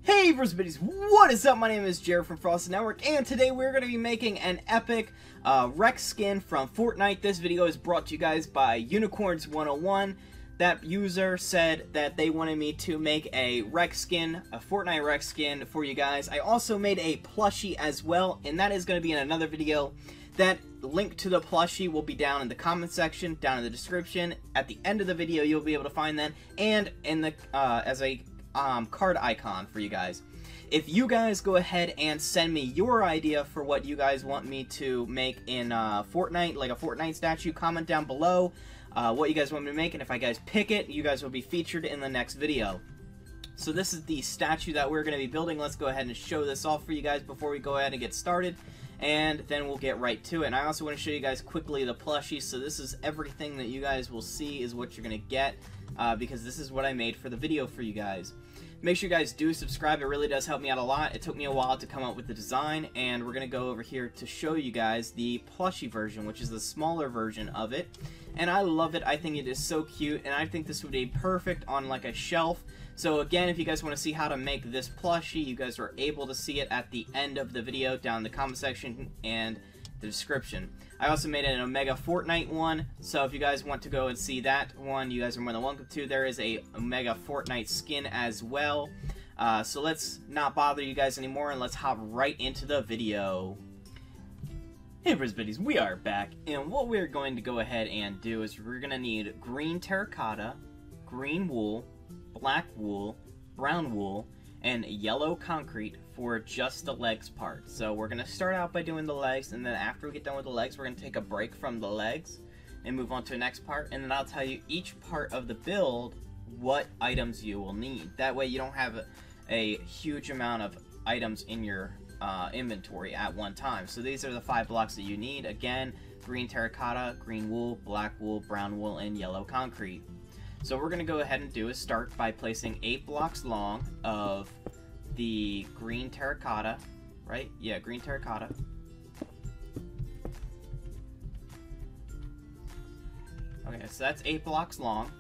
Hey Brisbane's, what is up? My name is Jared from Frosted Network, and today we're going to be making an epic Rex skin from Fortnite. This video is brought to you guys by Unicorns 101. That user said that they wanted me to make a Rex skin, a Fortnite Rex skin for you guys. I also made a plushie as well, and that is going to be in another video. That link to the plushie will be down in the comment section, down in the description. At the end of the video, you'll be able to find that, and in the as a card icon for you guys. If you guys go ahead and send me your idea for what you guys want me to make in Fortnite, like a Fortnite statue, comment down below what you guys want me to make, and if I guys pick it, you guys will be featured in the next video. So this is the statue that we're going to be building. Let's go ahead and show this off for you guys before we go ahead and get started, and then we'll get right to it. And I also want to show you guys quickly the plushie. So this is everything that you guys will see is what you're going to get, because this is what I made for the video for you guys. Make sure you guys do subscribe. It really does help me out a lot. It took me a while to come up with the design, and we're going to go over here to show you guys the plushie version, which is the smaller version of it. And I love it. I think it is so cute, and I think this would be perfect on like a shelf. So again, if you guys want to see how to make this plushie, you guys are able to see it at the end of the video down in the comment section and the description. I also made an Omega Fortnite one, so if you guys want to go and see that one, you guys are more than welcome to. There is a Omega Fortnite skin as well. So let's not bother you guys anymore, and let's hop right into the video. Hey Brisbane's, we are back, and what we're going to go ahead and do is we're going to need green terracotta, green wool, black wool, brown wool, and yellow concrete for just the legs part. So we're going to start out by doing the legs, and then after we get done with the legs, we're going to take a break from the legs and move on to the next part, and then I'll tell you each part of the build what items you will need. That way you don't have a huge amount of items in your inventory at one time. So these are the 5 blocks that you need. Again, green terracotta, green wool, black wool, brown wool, and yellow concrete. So what we're going to go ahead and do is start by placing 8 blocks long of the green terracotta, right? Yeah, green terracotta. Okay, so that's 8 blocks long.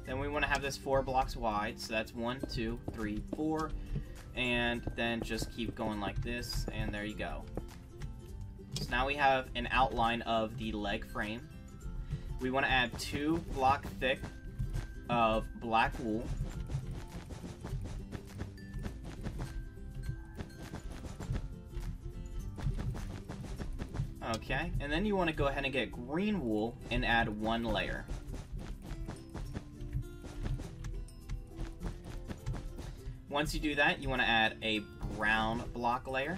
Then we want to have this 4 blocks wide, so that's 1, 2, 3, 4, and then just keep going like this, and there you go. So now we have an outline of the leg frame. We want to add 2 block thick of black wool. Okay, and then you want to go ahead and get green wool and add 1 layer. Once you do that, you want to add a brown block layer.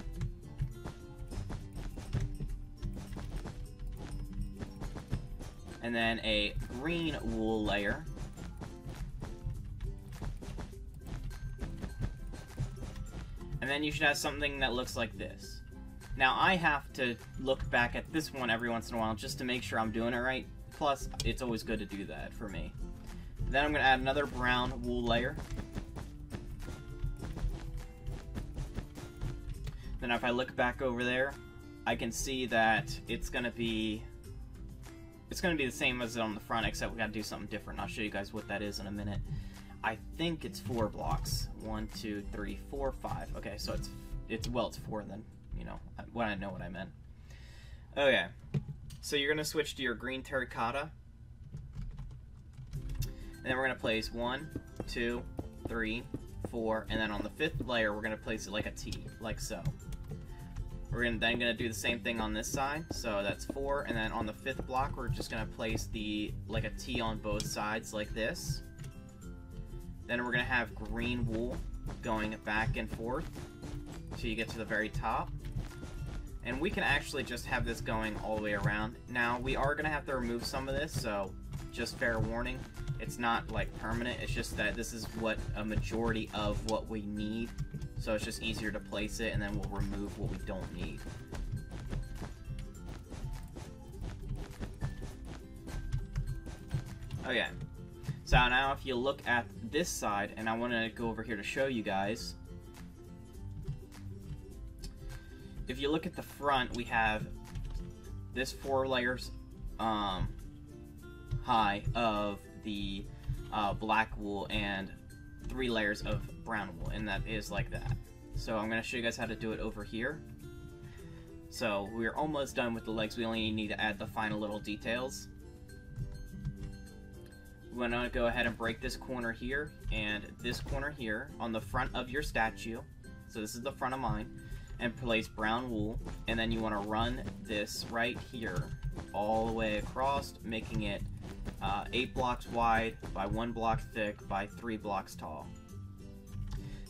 And then a green wool layer. And then you should have something that looks like this. Now I have to look back at this one every once in a while just to make sure I'm doing it right. Plus, it's always good to do that for me. Then I'm going to add another brown wool layer. Then if I look back over there, I can see that it's going to be the same as on the front, except we got to do something different. I'll show you guys what that is in a minute. I think it's 4 blocks. 1, 2, 3, 4, 5. Okay, so it's 4 then. You know, when I know what I meant. Okay, so you're gonna switch to your green terracotta, and then we're gonna place 1, 2, 3, 4, and then on the 5th layer we're gonna place it like a T, like so. We're then gonna do the same thing on this side, so that's 4, and then on the 5th block we're just gonna place like a T on both sides like this. Then we're gonna have green wool going back and forth till you get to the very top. And we can actually just have this going all the way around. Now, we are going to have to remove some of this, so just fair warning. It's not, like, permanent. It's just that this is what a majority of what we need. So it's just easier to place it, and then we'll remove what we don't need. Okay. So now if you look at this side, and I want to go over here to show you guys. If you look at the front, we have this 4 layers high of the black wool and 3 layers of brown wool, and that is like that. So I'm going to show you guys how to do it over here. So we're almost done with the legs. We only need to add the final little details. We're going to go ahead and break this corner here and this corner here on the front of your statue. So this is the front of mine. And place brown wool. And then you want to run this right here all the way across, making it 8 blocks wide by 1 block thick by 3 blocks tall.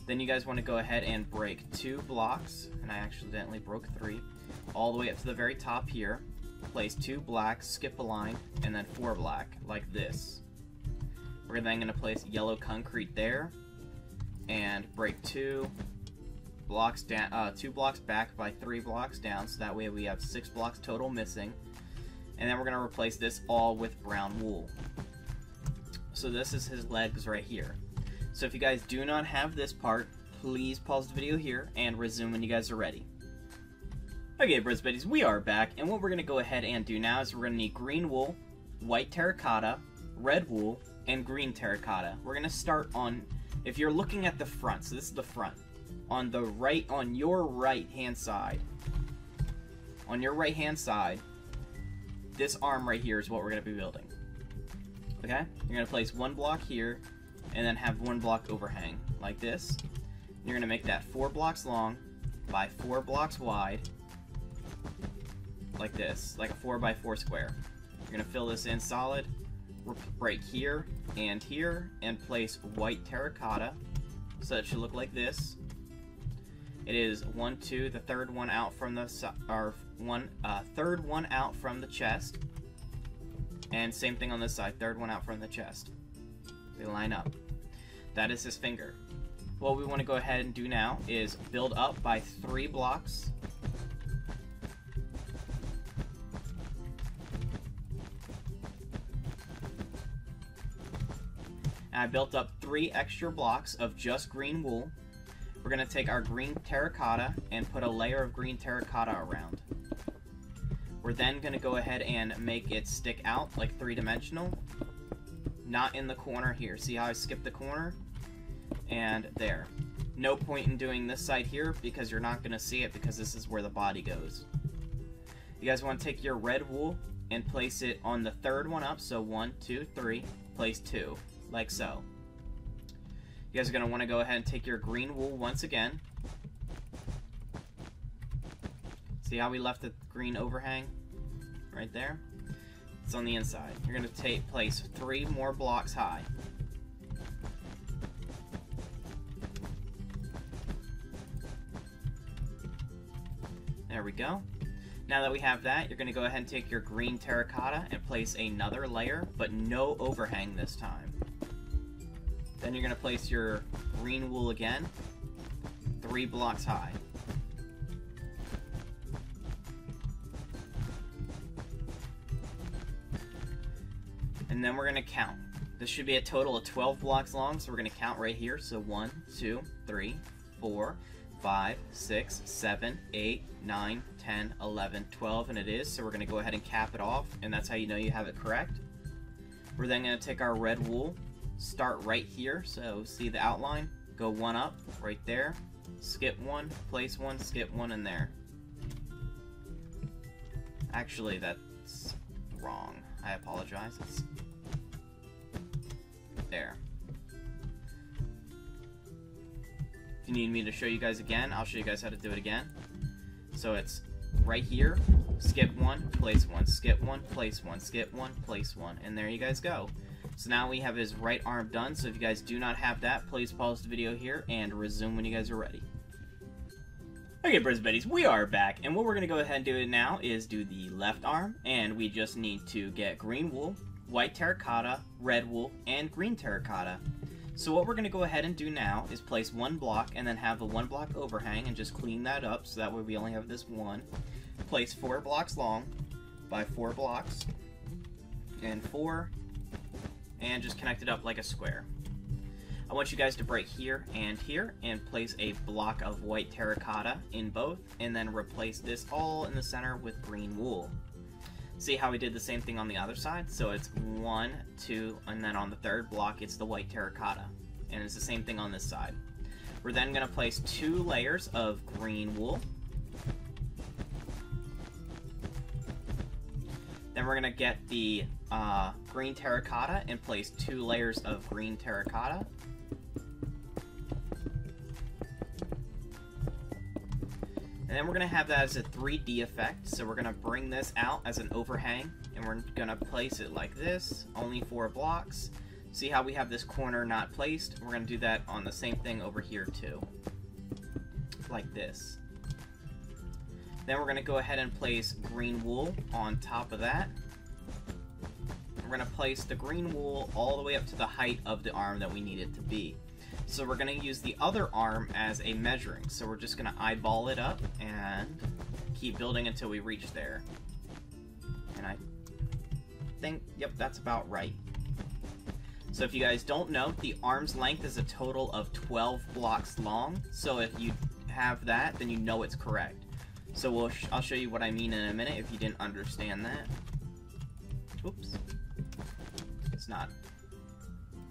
Then you guys want to go ahead and break 2 blocks, and I accidentally broke 3, all the way up to the very top here. Place 2 black, skip a line, and then 4 black, like this. We're then going to place yellow concrete there, and break 2 blocks down, 2 blocks back by 3 blocks down, so that way we have 6 blocks total missing. And then we're going to replace this all with brown wool. So this is his legs right here. So if you guys do not have this part, please pause the video here and resume when you guys are ready. Okay, Bros Buddies, we are back, and what we're going to go ahead and do now is we're going to need green wool, white terracotta, red wool, and green terracotta. We're going to start on, if you're looking at the front, so this is the front, on the right, on your right-hand side, this arm right here is what we're going to be building. Okay? You're going to place 1 block here, and then have 1 block overhang, like this. You're going to make that 4 blocks long by 4 blocks wide, like this, like a 4 by 4 square. You're going to fill this in solid, break here, and place white terracotta, so it should look like this. It is 1, 2, the third one out from the third one out from the chest, and same thing on this side, third one out from the chest. They line up. That is his finger. What we want to go ahead and do now is build up by 3 blocks. And I built up 3 extra blocks of just green wool. We're going to take our green terracotta and put a layer of green terracotta around. We're then going to go ahead and make it stick out like 3-dimensional. Not in the corner here. See how I skipped the corner? And there. No point in doing this side here because you're not going to see it because this is where the body goes. You guys want to take your red wool and place it on the third one up. So 1, 2, 3. Place 2. Like so. You guys are going to want to go ahead and take your green wool once again. See how we left the green overhang? Right there. It's on the inside. You're going to place 3 more blocks high. There we go. Now that we have that, you're going to go ahead and take your green terracotta and place another layer, but no overhang this time. Then you're going to place your green wool again, 3 blocks high. And then we're going to count. This should be a total of 12 blocks long, so we're going to count right here. So 1, 2, 3, 4, 5, 6, 7, 8, 9, 10, 11, 12, and it is. So we're going to go ahead and cap it off, and that's how you know you have it correct. We're then going to take our red wool, start right here, so see the outline, go 1 up, right there, skip 1, place 1, skip 1 in there. Actually, that's wrong. I apologize. It's there. If you need me to show you guys again, I'll show you guys how to do it again. So it's right here, skip 1, place 1, skip 1, place 1, skip 1, place 1, and there you guys go. So now we have his right arm done, so if you guys do not have that, please pause the video here and resume when you guys are ready. Okay, Bros Buddies, we are back, and what we're going to go ahead and do now is do the left arm, and we just need to get green wool, white terracotta, red wool, and green terracotta. So what we're going to go ahead and do now is place 1 block, and then have the 1 block overhang, and just clean that up, so that way we only have this 1. Place 4 blocks long by 4 blocks, and 4, and just connect it up like a square. I want you guys to break here, and place a block of white terracotta in both, and then replace this all in the center with green wool. See how we did the same thing on the other side? So it's 1, 2, and then on the third block it's the white terracotta. and it's the same thing on this side. We're then going to place 2 layers of green wool. Then we're going to get the green terracotta and place 2 layers of green terracotta. And then we're going to have that as a 3D effect, so we're going to bring this out as an overhang, and we're going to place it like this, only 4 blocks. See how we have this corner not placed? We're going to do that on the same thing over here too, like this. Then we're going to go ahead and place green wool on top of that. We're going to place the green wool all the way up to the height of the arm that we need it to be. So we're going to use the other arm as a measuring. So we're just going to eyeball it up and keep building until we reach there. And I think, yep, that's about right. So if you guys don't know, the arm's length is a total of 12 blocks long. So if you have that, then you know it's correct. So I'll show you what I mean in a minute if you didn't understand that. Oops. It's not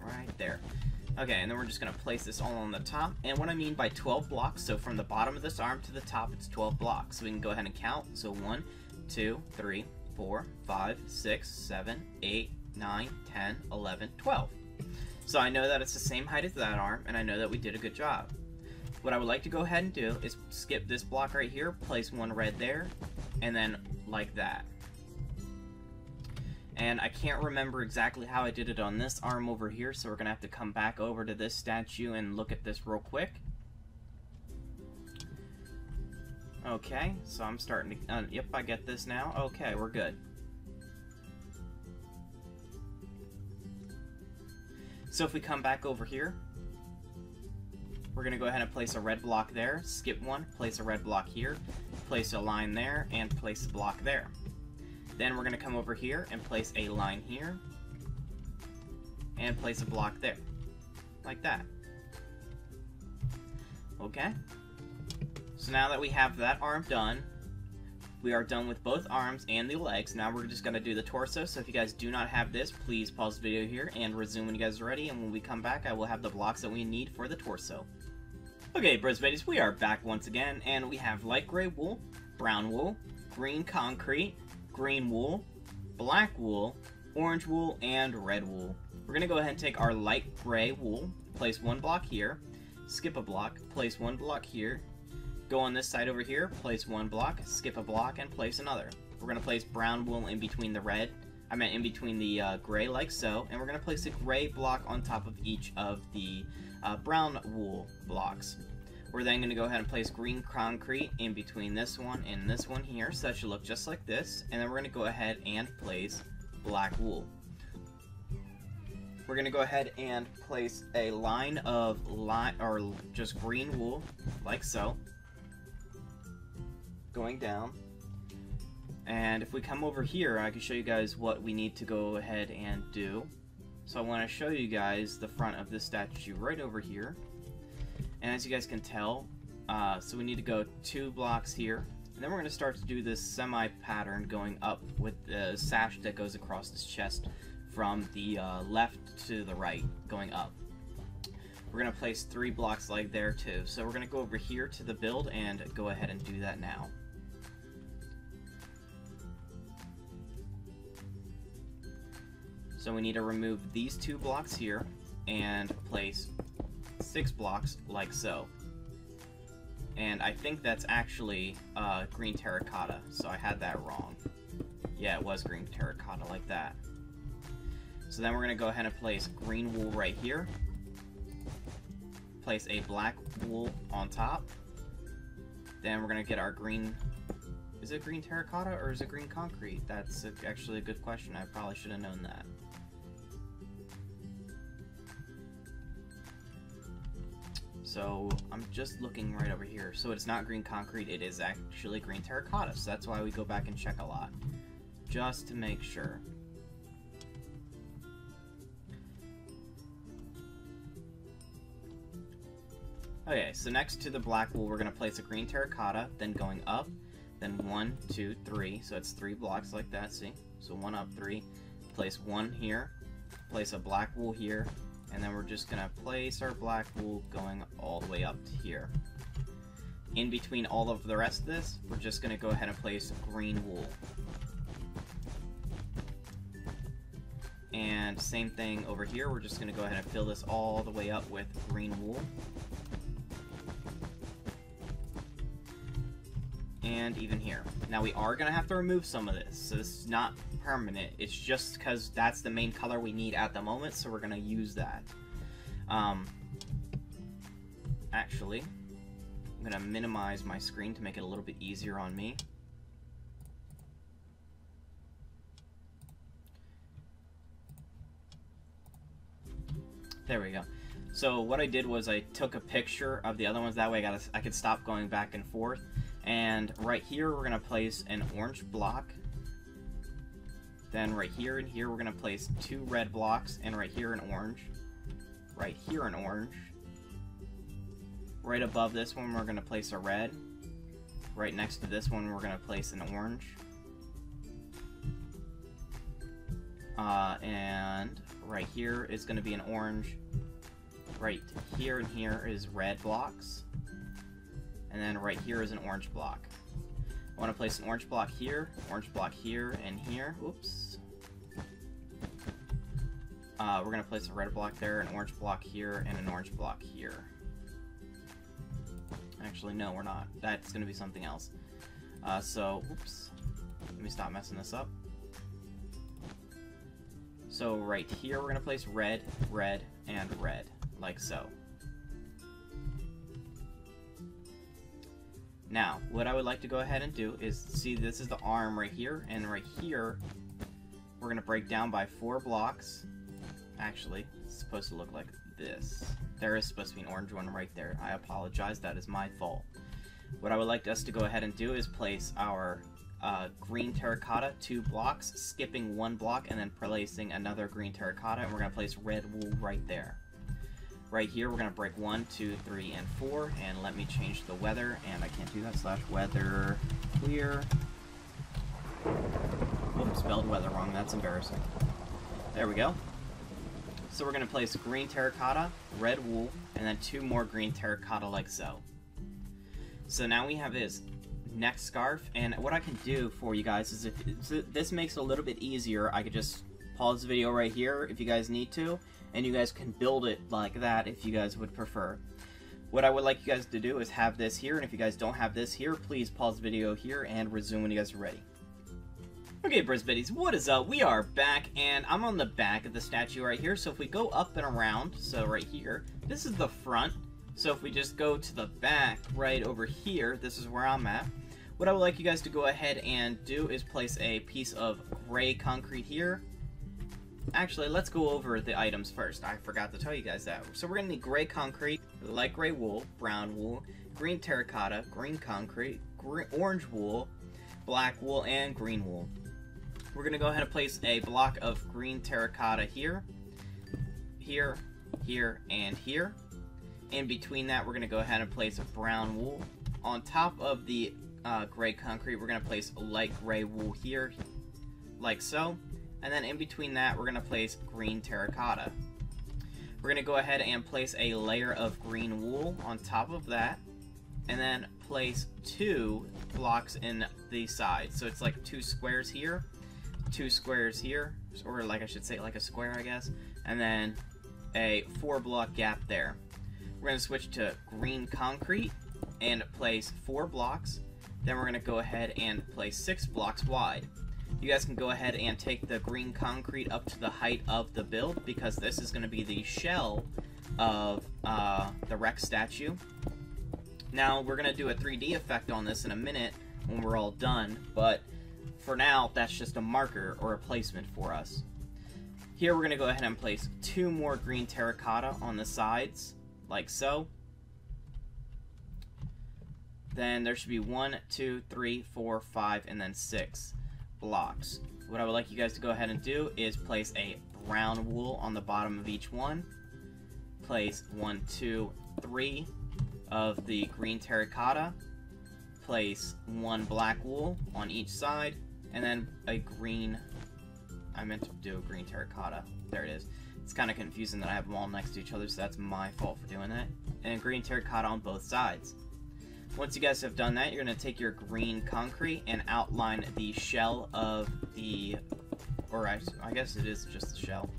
right there. Okay, and then we're just going to place this all on the top. And what I mean by 12 blocks, so from the bottom of this arm to the top, it's 12 blocks. So we can go ahead and count. So 1, 2, 3, 4, 5, 6, 7, 8, 9, 10, 11, 12. So I know that it's the same height as that arm, and I know that we did a good job. What I would like to go ahead and do is skip this block right here, place 1 red there, and then like that. And I can't remember exactly how I did it on this arm over here, so we're going to have to come back over to this statue and look at this real quick. Okay, so I'm starting to... yep, I get this now. Okay, we're good. So if we come back over here, we're going to go ahead and place a red block there, skip 1, place a red block here, place a line there, and place a block there. Then we're going to come over here and place a line here, and place a block there, like that. Okay? So now that we have that arm done, we are done with both arms and the legs. Now we're just going to do the torso, so if you guys do not have this, please pause the video here and resume when you guys are ready, and when we come back, I will have the blocks that we need for the torso. Okay, Bros Buddies, we are back once again, and we have light gray wool, brown wool, green concrete, green wool, black wool, orange wool, and red wool. We're going to go ahead and take our light gray wool, place 1 block here, skip a block, place 1 block here, go on this side over here, place 1 block, skip a block, and place another. We're going to place brown wool in between the red, in between the gray like so, and we're going to place a gray block on top of each of the brown wool blocks. We're then going to go ahead and place green concrete in between this one and this one here, so that should look just like this. And then we're going to go ahead and place black wool. We're going to go ahead and place a line of just green wool, like so, going down. And if we come over here, I can show you guys what we need to go ahead and do. So I want to show you guys the front of this statue right over here. And as you guys can tell, so we need to go 2 blocks here. And then we're going to start to do this semi-pattern going up with the sash that goes across this chest from the left to the right, going up. We're going to place 3 blocks like there too. So we're going to go over here to the build and go ahead and do that now. So we need to remove these 2 blocks here and place 6 blocks like so. And I think that's actually green terracotta, so I had that wrong. Yeah, it was green terracotta like that. So then we're going to go ahead and place green wool right here. Place a black wool on top. Then we're going to get our green... Is it green terracotta or is it green concrete? That's actually a good question. I probably should have known that. So I'm just looking right over here. So it's not green concrete, it is actually green terracotta. So that's why we go back and check a lot, just to make sure. Okay, so next to the black wool, we're going to place a green terracotta, then going up, then 1, 2, 3. So it's 3 blocks like that, see? So 1 up, 3. Place 1 here, place a black wool here, And then we're just gonna place our black wool going all the way up to here. In between all of the rest of this, we're just gonna go ahead and place green wool. And same thing over here, we're just gonna go ahead and fill this all the way up with green wool. And even here. Now we are gonna have to remove some of this, so this is not permanent. It's just because that's the main color we need at the moment, so we're gonna use that. Actually, I'm gonna minimize my screen to make it a little bit easier on me. There we go. So what I did was I took a picture of the other ones, that way I could stop going back and forth. And right here we're gonna place an orange block. Then right here and here we're gonna place 2 red blocks, and right here an orange. Right here an orange. Right above this one we're gonna place a red. Right next to this one we're gonna place an orange. And right here is gonna be an orange. Right here and here is red blocks. And then right here is an orange block. I want to place an orange block here, and here. Oops. We're going to place a red block there, an orange block here, and an orange block here. Actually, no, we're not. That's going to be something else. Oops. Let me stop messing this up. So right here, we're going to place red, red, and red, like so. Now, what I would like to go ahead and do is, see, this is the arm right here, and right here, we're going to break down by 4 blocks. Actually, it's supposed to look like this. There is supposed to be an orange one right there. I apologize, that is my fault. What I would like us to go ahead and do is place our green terracotta 2 blocks, skipping 1 block, and then placing another green terracotta, and we're going to place red wool right there. Right here, we're going to break 1, 2, 3, and 4, and let me change the weather, and I can't do that, /weather clear. Oops, spelled weather wrong, that's embarrassing. There we go. So we're going to place green terracotta, red wool, and then 2 more green terracotta like so. So now we have this neck scarf, and what I can do for you guys is, if this makes it a little bit easier, I could just pause the video right here if you guys need to, and you guys can build it like that if you guys would prefer. What I would like you guys to do is have this here, and if you guys don't have this here, please pause the video here and resume when you guys are ready. Okay, Brisbitties, what is up? We are back, and I'm on the back of the statue right here, so if we go up and around, so right here, this is the front, so if we just go to the back right over here, this is where I'm at. What I would like you guys to go ahead and do is place a piece of gray concrete here. Actually, let's go over the items first. I forgot to tell you guys that. So we're going to need gray concrete, light gray wool, brown wool, green terracotta, green concrete, orange wool, black wool, and green wool. We're going to go ahead and place a block of green terracotta here, here, here, and here. In between that, we're going to go ahead and place a brown wool. On top of the gray concrete, we're going to place a light gray wool here, like so. And then in between that, we're going to place green terracotta. We're going to go ahead and place a layer of green wool on top of that, and then place 2 blocks in the sides. So it's like 2 squares here, 2 squares here, or like I should say like a square, I guess, and then a 4-block gap there. We're going to switch to green concrete and place 4 blocks. Then we're going to go ahead and place 6 blocks wide. You guys can go ahead and take the green concrete up to the height of the build, because this is going to be the shell of the Rex statue. Now, we're going to do a 3D effect on this in a minute when we're all done, but for now, that's just a marker or a placement for us. Here, we're going to go ahead and place 2 more green terracotta on the sides, like so. Then there should be 1, 2, 3, 4, 5, and then 6 blocks. What I would like you guys to go ahead and do is place a brown wool on the bottom of each one. Place 1, 2, 3 of the green terracotta. Place 1 black wool on each side, and then a green, I meant to do a green terracotta. There it is. It's kind of confusing that I have them all next to each other, so that's my fault for doing that. And green terracotta on both sides. Once you guys have done that, you're going to take your green concrete and outline the shell of the, or I guess it is just the shell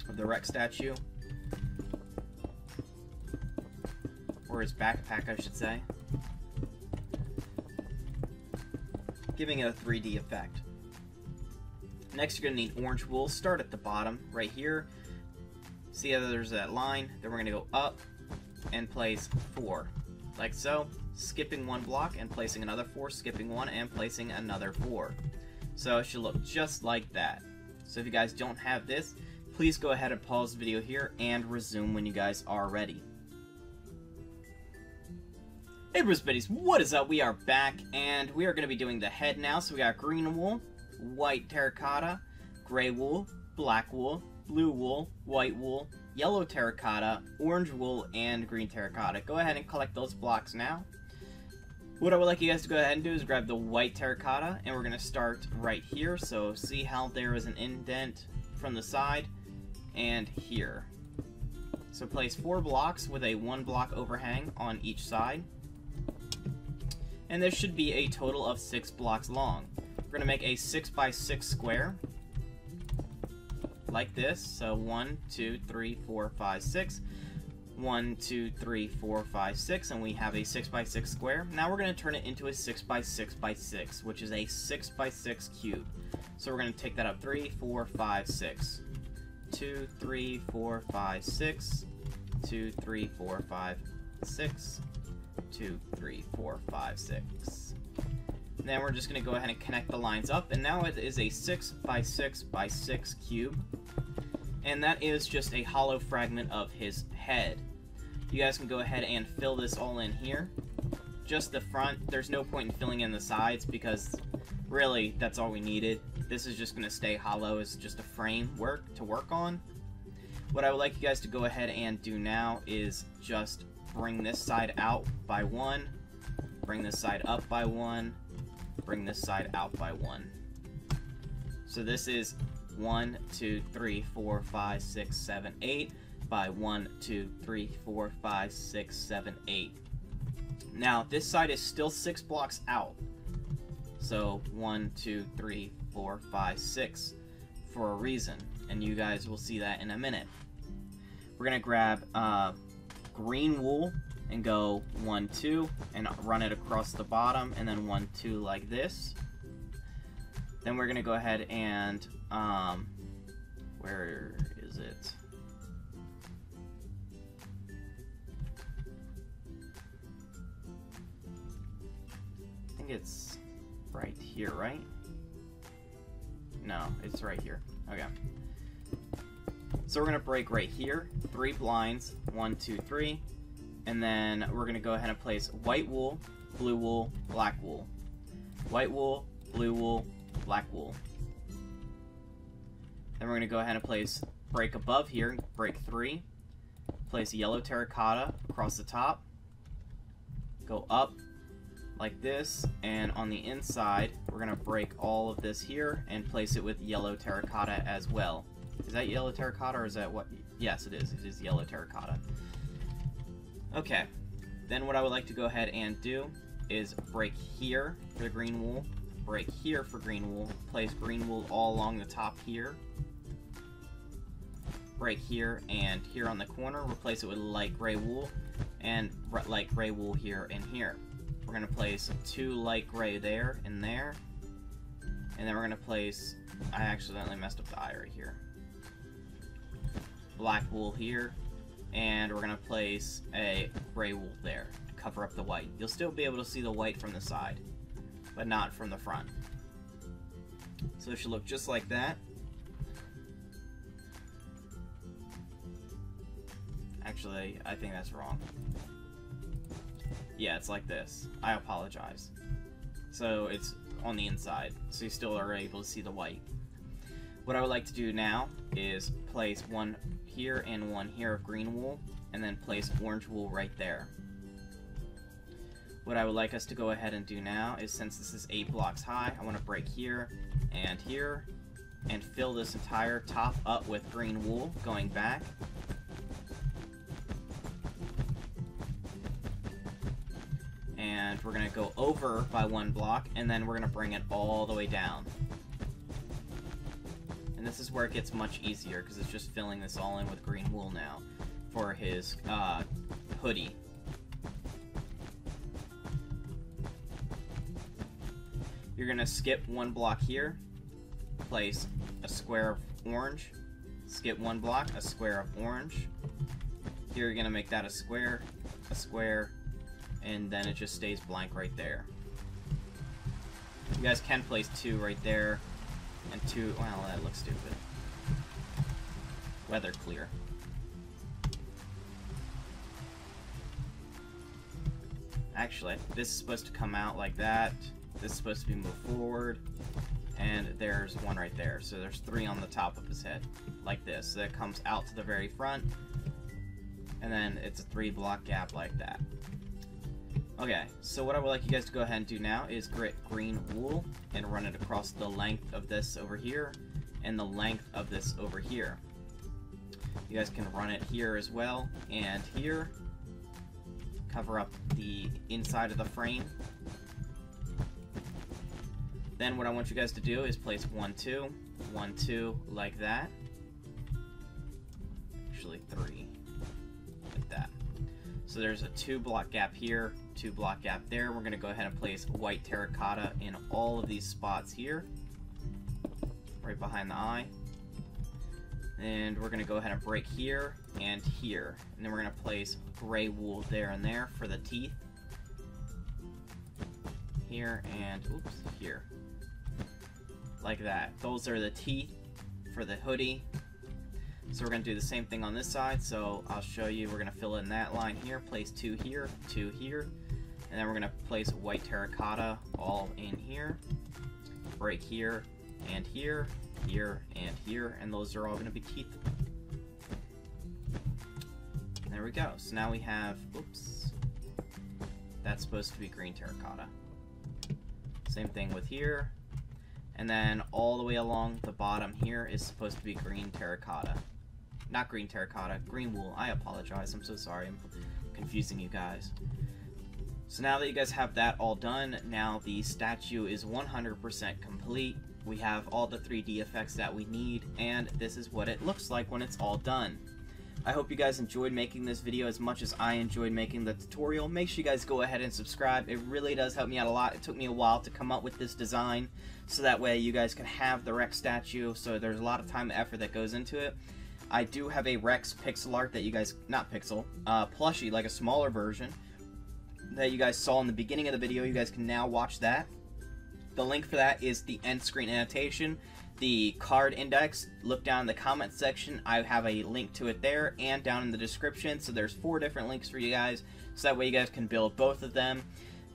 of the Rex statue. Or his backpack, I should say. Giving it a 3D effect. Next, you're going to need orange wool. Start at the bottom, right here. See how there's that line? Then we're going to go up and place 4. Like so. Skipping 1 block and placing another 4. Skipping 1 and placing another 4. So it should look just like that. So if you guys don't have this, please go ahead and pause the video here and resume when you guys are ready. Hey Bruce Biddies, what is up? We are back, and we are going to be doing the head now. So we got green wool, white terracotta, gray wool, black wool, blue wool, white wool, yellow terracotta, orange wool, and green terracotta. Go ahead and collect those blocks now. What I would like you guys to go ahead and do is grab the white terracotta, and we're going to start right here. So see how there is an indent from the side, and here. So place 4 blocks with a 1 block overhang on each side. And this should be a total of 6 blocks long. We're going to make a 6x6 square, like this. So 1, 2, 3, 4, 5, 6. 1, 2, 3, 4, 5, 6, and we have a 6x6 square. Now we're going to turn it into a 6x6x6, which is a 6x6 cube. So we're going to take that up 3, 4, 5, 6. 2, 3, 4, 5, 6. 2, 3, 4, 5, 6. 2, 3, 4, 5, 6. Then we're just going to go ahead and connect the lines up, and now it is a 6x6x6 cube, and that is just a hollow fragment of his head. You guys can go ahead and fill this all in here. Just the front. There's no point in filling in the sides because really that's all we needed. This is just going to stay hollow as just a framework to work on. What I would like you guys to go ahead and do now is just bring this side out by 1, bring this side up by 1, bring this side out by 1. So this is 1, 2, 3, 4, 5, 6, 7, 8 by 1, 2, 3, 4, 5, 6, 7, 8. Now this side is still 6 blocks out. So 1, 2, 3, 4, 5, 6 for a reason, and you guys will see that in a minute. We're gonna grab green wool and go 1, 2 and run it across the bottom, and then 1, 2 like this. Then we're gonna go ahead and where is it? I think it's right here, right? No, it's right here. Okay. So we're going to break right here, 3 blinds, 1, 2, 3, and then we're going to go ahead and place white wool, blue wool, black wool. White wool, blue wool, black wool. Then we're going to go ahead and place break above here, break 3, place yellow terracotta across the top, go up like this, and on the inside we're going to break all of this here and place it with yellow terracotta as well. Is that yellow terracotta, or is that what? Yes, it is. It is yellow terracotta. Okay. Then what I would like to go ahead and do is break here for the green wool, break here for green wool, place green wool all along the top here, break here and here on the corner, replace it with light gray wool, and light gray wool here and here. We're going to place 2 light gray there and there, and then we're going to place, I accidentally messed up the eye right here, black wool here, and we're going to place a gray wool there to cover up the white. You'll still be able to see the white from the side, but not from the front. So it should look just like that. Actually, I think that's wrong. Yeah, it's like this. I apologize. So it's on the inside, so you still are able to see the white. What I would like to do now is place 1 here and 1 here of green wool, and then place orange wool right there. What I would like us to go ahead and do now is, since this is 8 blocks high, I want to break here and here, and fill this entire top up with green wool, going back. And we're going to go over by 1 block, and then we're going to bring it all the way down. And this is where it gets much easier, because it's just filling this all in with green wool now for his hoodie. You're going to skip 1 block here, place a square of orange, skip 1 block, a square of orange. Here you're going to make that a square, and then it just stays blank right there. You guys can place 2 right there, and 2, well, that looks stupid. Weather clear. Actually, this is supposed to come out like that. This is supposed to be moved forward, and there's 1 right there. So there's 3 on the top of his head, like this. So that comes out to the very front, and then it's a 3 block gap like that. Okay, so what I would like you guys to go ahead and do now is grit green wool and run it across the length of this over here and the length of this over here. You guys can run it here as well, and here. Cover up the inside of the frame. Then what I want you guys to do is place 1, 2, 1, 2, like that. Actually 3, like that. So there's a 2 block gap here, 2 block gap there. We're going to go ahead and place white terracotta in all of these spots here, right behind the eye. And we're going to go ahead and break here and here. And then we're going to place gray wool there and there for the teeth. Here and, oops, here. Like that. Those are the teeth for the hoodie. So we're going to do the same thing on this side. So I'll show you. We're going to fill in that line here. Place 2 here, 2 here. And then we're going to place white terracotta all in here. Break here and here. Here and here, and those are all going to be teeth. There we go. So now we have, oops, that's supposed to be green terracotta. Same thing with here, and then all the way along the bottom here is supposed to be green terracotta. Not green terracotta, green wool. I apologize. I'm so sorry. I'm confusing you guys. So now that you guys have that all done, now the statue is 100% complete. We have all the 3D effects that we need, and this is what it looks like when it's all done. I hope you guys enjoyed making this video as much as I enjoyed making the tutorial. Make sure you guys go ahead and subscribe. It really does help me out a lot. It took me a while to come up with this design, so that way you guys can have the Rex statue, so there's a lot of time and effort that goes into it. I do have a Rex pixel art that you guys, not pixel, plushie, like a smaller version, that you guys saw in the beginning of the video. You guys can now watch that. The link for that is the end screen annotation. The card index, look down in the comment section. I have a link to it there and down in the description. So there's 4 different links for you guys. So that way you guys can build both of them.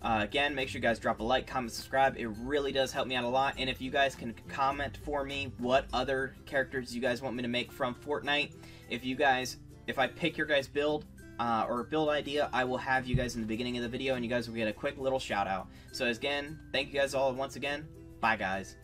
Again, make sure you guys drop a like, comment, subscribe. It really does help me out a lot. And if you guys can comment for me what other characters you guys want me to make from Fortnite. If I pick your guys' build, or build idea, I will have you guys in the beginning of the video, and you guys will get a quick little shout out. So again, thank you guys all once again. Bye guys.